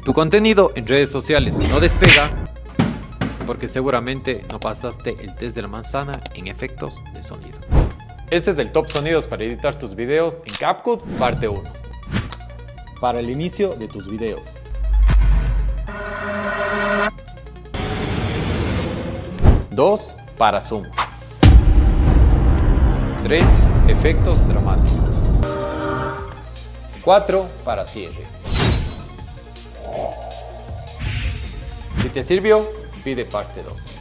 Tu contenido en redes sociales no despega porque seguramente no pasaste el test de la manzana en efectos de sonido. Este es el top sonidos para editar tus videos en CapCut, parte 1. Para el inicio de tus videos. 2. Para zoom. 3. Efectos dramáticos. 4. Para cierre. Si te sirvió, pide parte 2.